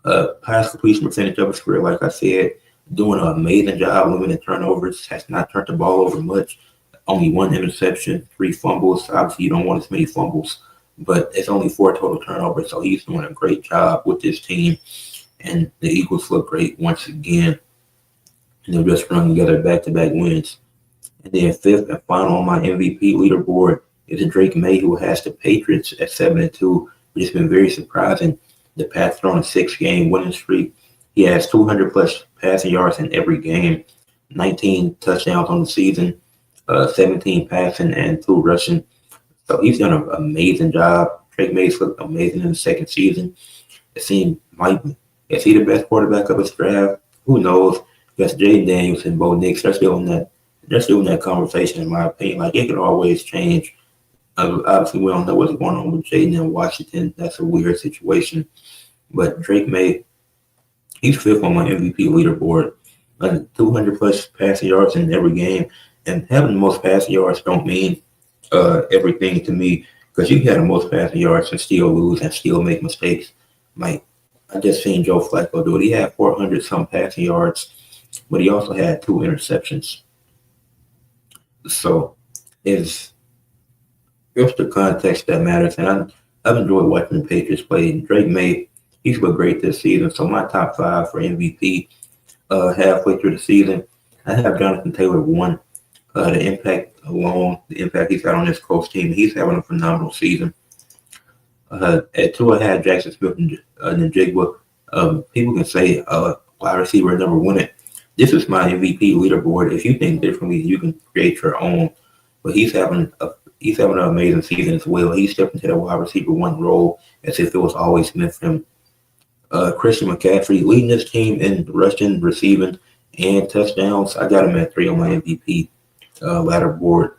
Highest completion percentage of his career, like I said, doing an amazing job limiting turnovers. Has not turned the ball over much. Only 1 interception, 3 fumbles. Obviously, you don't want as many fumbles, but it's only 4 total turnovers. So he's doing a great job with this team. And the Eagles look great once again. And they've just run together back-to-back wins. And then 5th and final on my MVP leaderboard is Drake May, who has the Patriots at 7-2, which has been very surprising. The Pats are on a 6-game winning streak. He has 200+ passing yards in every game, 19 touchdowns on the season, 17 passing and 2 rushing. So he's done an amazing job. Drake May's looked amazing in the second season. It seemed is he the best quarterback of his draft? Who knows? Because Jayden Daniels and Bo Nix, they're still in that conversation, in my opinion. Like, it could always change. Obviously, we don't know what's going on with Jayden in Washington. That's a weird situation. But Drake May, he's 5th on my MVP leaderboard. 200+ passing yards in every game. And having the most passing yards don't mean everything to me, because you can have the most passing yards and still lose and still make mistakes. Like, I just seen Joe Flacco do it. He had 400-some passing yards, but he also had 2 interceptions. So it's the context that matters. And I've enjoyed watching the Patriots play. Drake May, he's looked great this season. So my top 5 for MVP halfway through the season, I have Jonathan Taylor 1. The impact he's had on this Colts team, he's having a phenomenal season. At 2, I had Jackson Smith and Njigba. People can say wide receiver never win it. This is my MVP leaderboard. If you think differently, you can create your own. But he's having an amazing season as well. He stepped into the wide receiver 1 role as if it was always meant for him. Christian McCaffrey leading this team in rushing, receiving, and touchdowns. I got him at 3 on my MVP ladder board.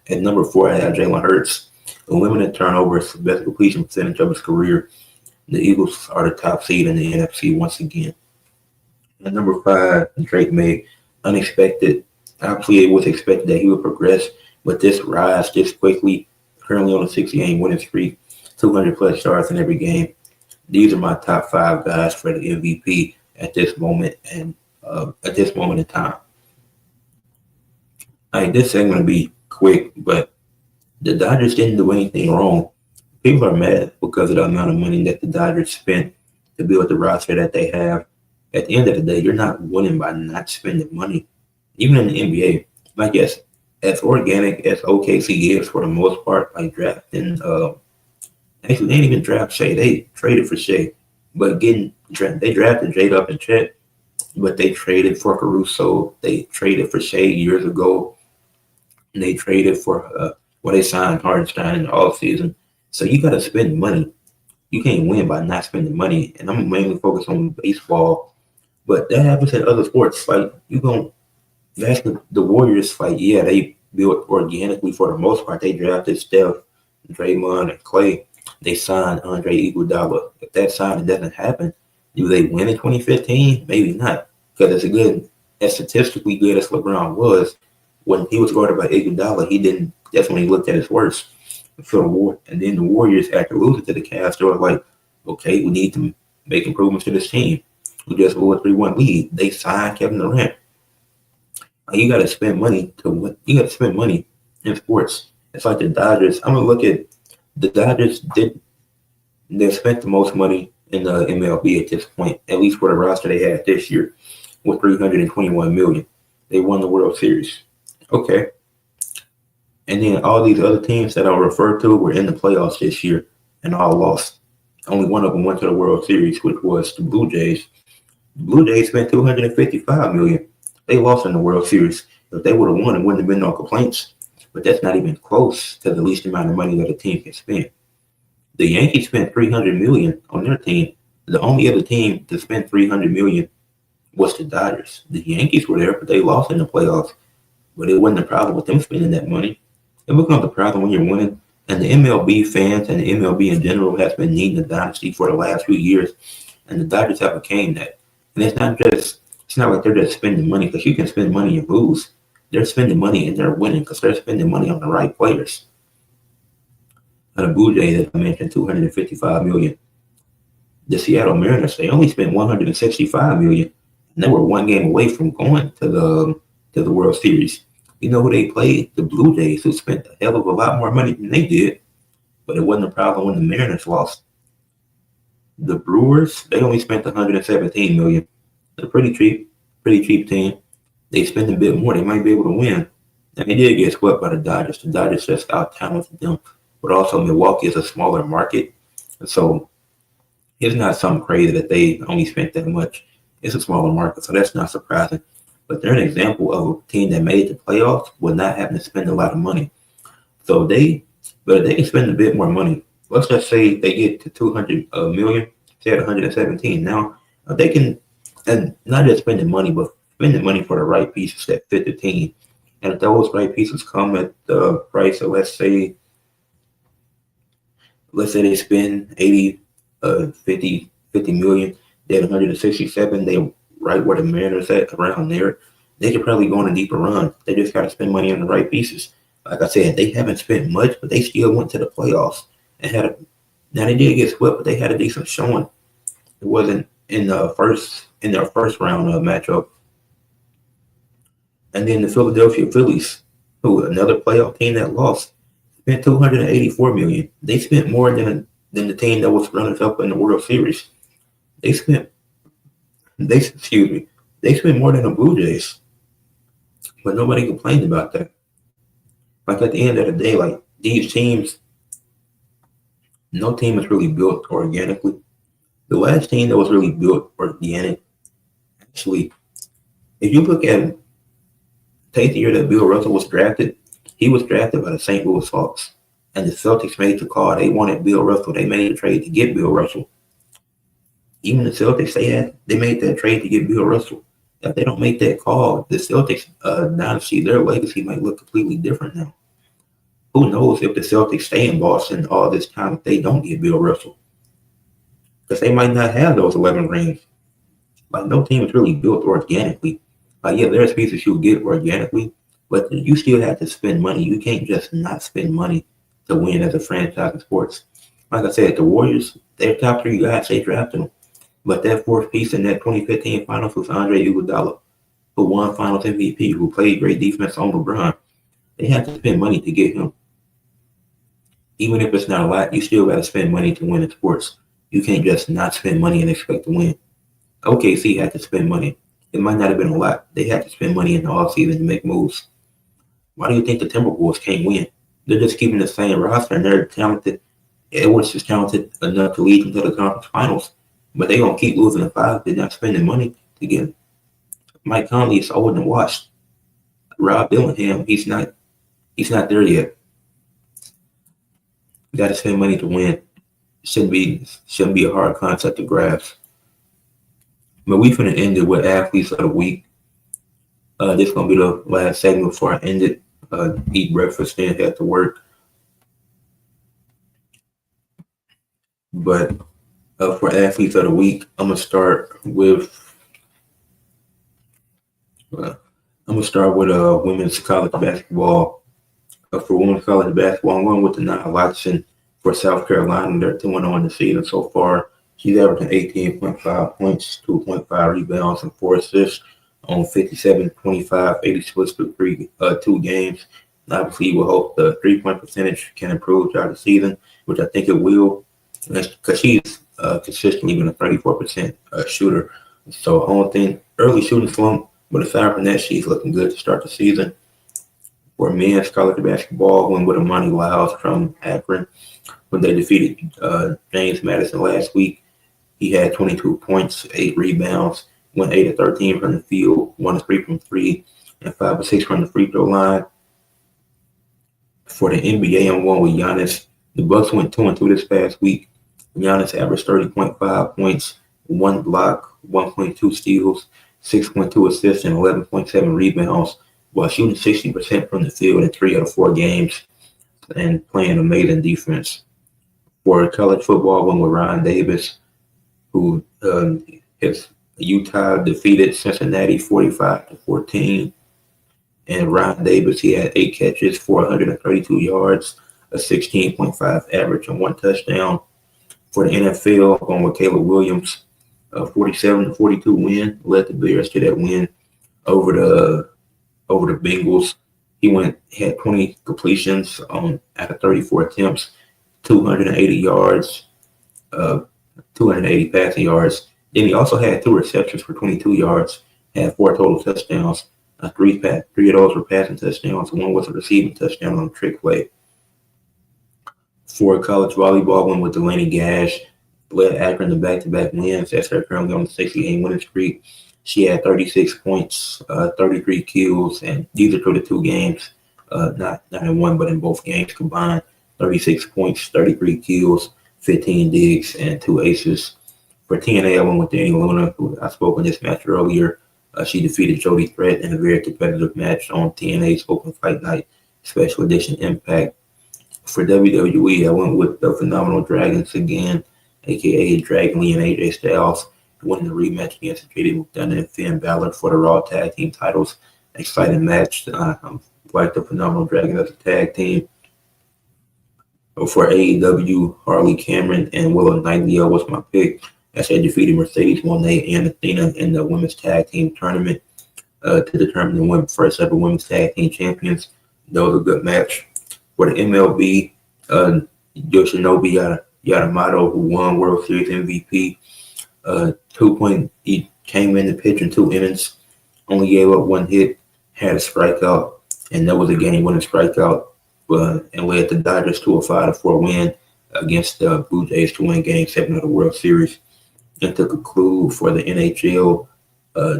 At number 4, I have Jalen Hurts. eliminated turnovers, best completion percentage of his career. The Eagles are the top seed in the NFC once again. At number 5, Drake May, unexpected. Obviously, it was expected that he would progress, but this rise this quickly, currently on a 60-game winning streak, 200 plus yards in every game. These are my top 5 guys for the MVP at this moment and at this moment in time. This ain't gonna be quick, but the Dodgers didn't do anything wrong. People are mad because of the amount of money that the Dodgers spent to build the roster that they have. At the end of the day, you're not winning by not spending money. Even in the NBA, like as organic as OKC is for the most part, like drafting. Actually, they didn't even draft Shea. They traded for Shea, but they drafted J-Dub and Chet, but they traded for Caruso. They traded for Shea years ago. They traded for they signed Hardenstein in the offseason. So you got to spend money. You can't win by not spending money. And I'm mainly focused on baseball, but that happens in other sports. Like that's the Warriors. Like they built organically for the most part. They drafted Steph, Draymond, and Clay. They signed Andre Iguodala. If that signing doesn't happen, do they win in 2015? Maybe not, because as statistically good as LeBron was, when he was guarded by Iguodala, he didn't definitely looked at his worst for the war. And then the Warriors, after losing to the Cavs, they were like, okay, we need to make improvements to this team. We just blew a 3-1 lead. They signed Kevin Durant. You got to spend money to win. You got to spend money in sports. It's like the Dodgers. I'm gonna look at the Dodgers. They spent the most money in the MLB at this point, at least for the roster they had this year, with $321 million. They won the World Series. Okay. And then all these other teams that I'll refer to were in the playoffs this year and all lost. Only one of them went to the World Series, which was the Blue Jays. The Blue Jays spent $255 million. They lost in the World Series. If they would have won, it wouldn't have been no complaints. But that's not even close to the least amount of money that a team can spend. The Yankees spent $300 million on their team. The only other team to spend $300 million was the Dodgers. The Yankees were there, but they lost in the playoffs. But it wasn't a problem with them spending that money. It becomes a problem when you're winning. And the MLB fans and the MLB in general has been needing a dynasty for the last few years. And the Dodgers have became that. And it's not like they're just spending money, because you can spend money and lose. They're spending money and they're winning because they're spending money on the right players. And the Blue Jays, as I mentioned, $255 million. The Seattle Mariners, they only spent $165 million. And they were one game away from going to the World Series. You know who they played? The Blue Jays, who spent a hell of a lot more money than they did. But it wasn't a problem when the Mariners lost. The Brewers, they only spent $117 million. They're pretty cheap team. They spend a bit more, they might be able to win. And they did get swept by the Dodgers. The Dodgers just out-talented them. But also Milwaukee is a smaller market. And so it's not something crazy that they only spent that much. It's a smaller market, so that's not surprising. But they're an example of a team that made the playoffs with not having to spend a lot of money. So they can spend a bit more money. Let's just say they get to $200 million, say at 117. Now they can, and not just spending money, but spending money for the right pieces that fit the team. And if those right pieces come at the price of, let's say they spend 50 million, they had 167, they right where the Mariners at, around there. They could probably go on a deeper run. They just got to spend money on the right pieces. Like I said, they haven't spent much, but they still went to the playoffs and now they did get swept, but they had a decent showing. It wasn't in their first round matchup. And then the Philadelphia Phillies, who another playoff team that lost, spent $284 million. They spent more than the team that was runners up in the World Series. They spent more than the Blue Jays. But nobody complained about that. Like at the end of the day, like these teams, no team is really built organically. The last team that was really built organic, actually, if you look at take the year that Bill Russell was drafted, he was drafted by the St. Louis Hawks. And the Celtics made the call. They wanted Bill Russell. They made a trade to get Bill Russell. Even the Celtics, they made that trade to get Bill Russell. If they don't make that call, the Celtics dynasty, their legacy might look completely different now. Who knows if the Celtics stay in Boston all this time if they don't get Bill Russell? Because they might not have those 11 rings. Like, no team is really built organically. Like, yeah, there's pieces you'll get organically, but you still have to spend money. You can't just not spend money to win as a franchise in sports. Like I said, the Warriors, their top three guys, they drafted them. But that fourth piece in that 2015 finals was Andre Iguodala, who won Finals MVP, who played great defense on LeBron. They had to spend money to get him. Even if it's not a lot, you still got to spend money to win in sports. You can't just not spend money and expect to win. OKC had to spend money. It might not have been a lot. They had to spend money in the offseason to make moves. Why do you think the Timberwolves can't win? They're just keeping the same roster and they're talented. Edwards is talented enough to lead them to the conference finals. But they're going to keep losing the five. They're not spending money to get him. Mike Conley is old and washed. Rob Dillingham, he's not there yet. You got to spend money to win. Shouldn't be a hard concept to grasp. But we finna end it with athletes of the week. This is gonna be the last segment before I end it. Eat breakfast, then head to work. But for athletes of the week, I'm gonna start with women's college basketball. For women's college basketball, I'm going with Nia Watson for South Carolina. They're 2-0 in the season so far. She's averaging 18.5 points, 2.5 rebounds, and 4 assists on 57, 25, 80 splits through 2 games. And obviously, we hope the 3-point percentage can improve throughout the season, which I think it will, because she's consistently been a 34% shooter. So I don't think early shooting slump, but aside from that, she's looking good to start the season. For men's college basketball, went with Amani Lyles from Akron when they defeated James Madison last week. He had 22 points, 8 rebounds, went 8 of 13 from the field, 1 of 3 from 3, and 5 of 6 from the free throw line. For the NBA, I'm going with Giannis. The Bucks went 2-2 this past week. Giannis averaged 30.5 points, 1 block, 1.2 steals, 6.2 assists, and 11.7 rebounds, while shooting 60% from the field in 3 out of 4 games and playing amazing defense. For college football, one with Ryan Davis, who his Utah defeated Cincinnati 45-14. And Ryan Davis, he had 8 catches, 432 yards, a 16.5 average, and 1 touchdown. For the NFL, going with Caleb Williams, a 47-42 win, led the Bears to that win over the Bengals. He had 20 completions out of 34 attempts, 280 yards, 280 passing yards. Then he also had 2 receptions for 22 yards, had 4 total touchdowns. 3 of those were passing touchdowns. 1 was a receiving touchdown on a trick play. For college volleyball, one with Delaney Gash, led Akron to back-to-back wins. That's her currently on the 60-game winning streak. She had 36 points, 33 kills, and these are for the 2 games, not in one, but in both games combined. 36 points, 33 kills, 15 digs, and 2 aces. For TNA, I went with Danny Luna, who I spoke on this match earlier. She defeated Jody Threat in a very competitive match on TNA's Open Fight Night Special Edition Impact. For WWE, I went with the Phenomenal Dragons again, a.k.a. Dragon Lee and AJ Styles, winning the rematch against JD McDonough and Finn Balor for the Raw Tag Team titles. Exciting match. I like the Phenomenal Dragon as a tag team. For AEW, Harley Cameron and Willow Nightingale was my pick, as they defeated Mercedes Moné and Athena in the women's tag team tournament to determine the first ever women's tag team champions. That was a good match. For the MLB, Yoshinobu Yamamoto, who won World Series MVP, he came in to pitch in 2 innings, only gave up 1 hit, had a strikeout, and that was a game-winning strikeout, and led the Dodgers to a 5-4 win against the Blue Jays to win Game 7 of the World Series. And to conclude, for the NHL,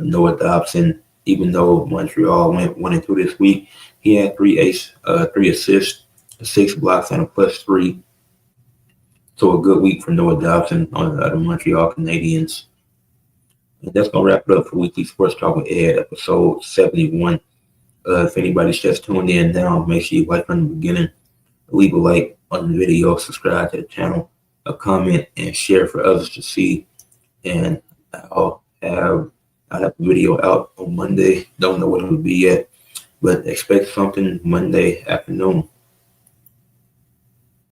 Noah Dobson, even though Montreal went 1-2 this week, he had 3 assists, 6 blocks, and a +3. So a good week for Noah Dobson on the Montreal Canadiens. And that's going to wrap it up for Weekly Sports Talk with Ed, episode 71. If anybody's just tuned in now, make sure you like from the beginning. leave a like on the video, subscribe to the channel, a comment, and share for others to see. And I'll have the video out on Monday. Don't know what it will be yet, but expect something Monday afternoon.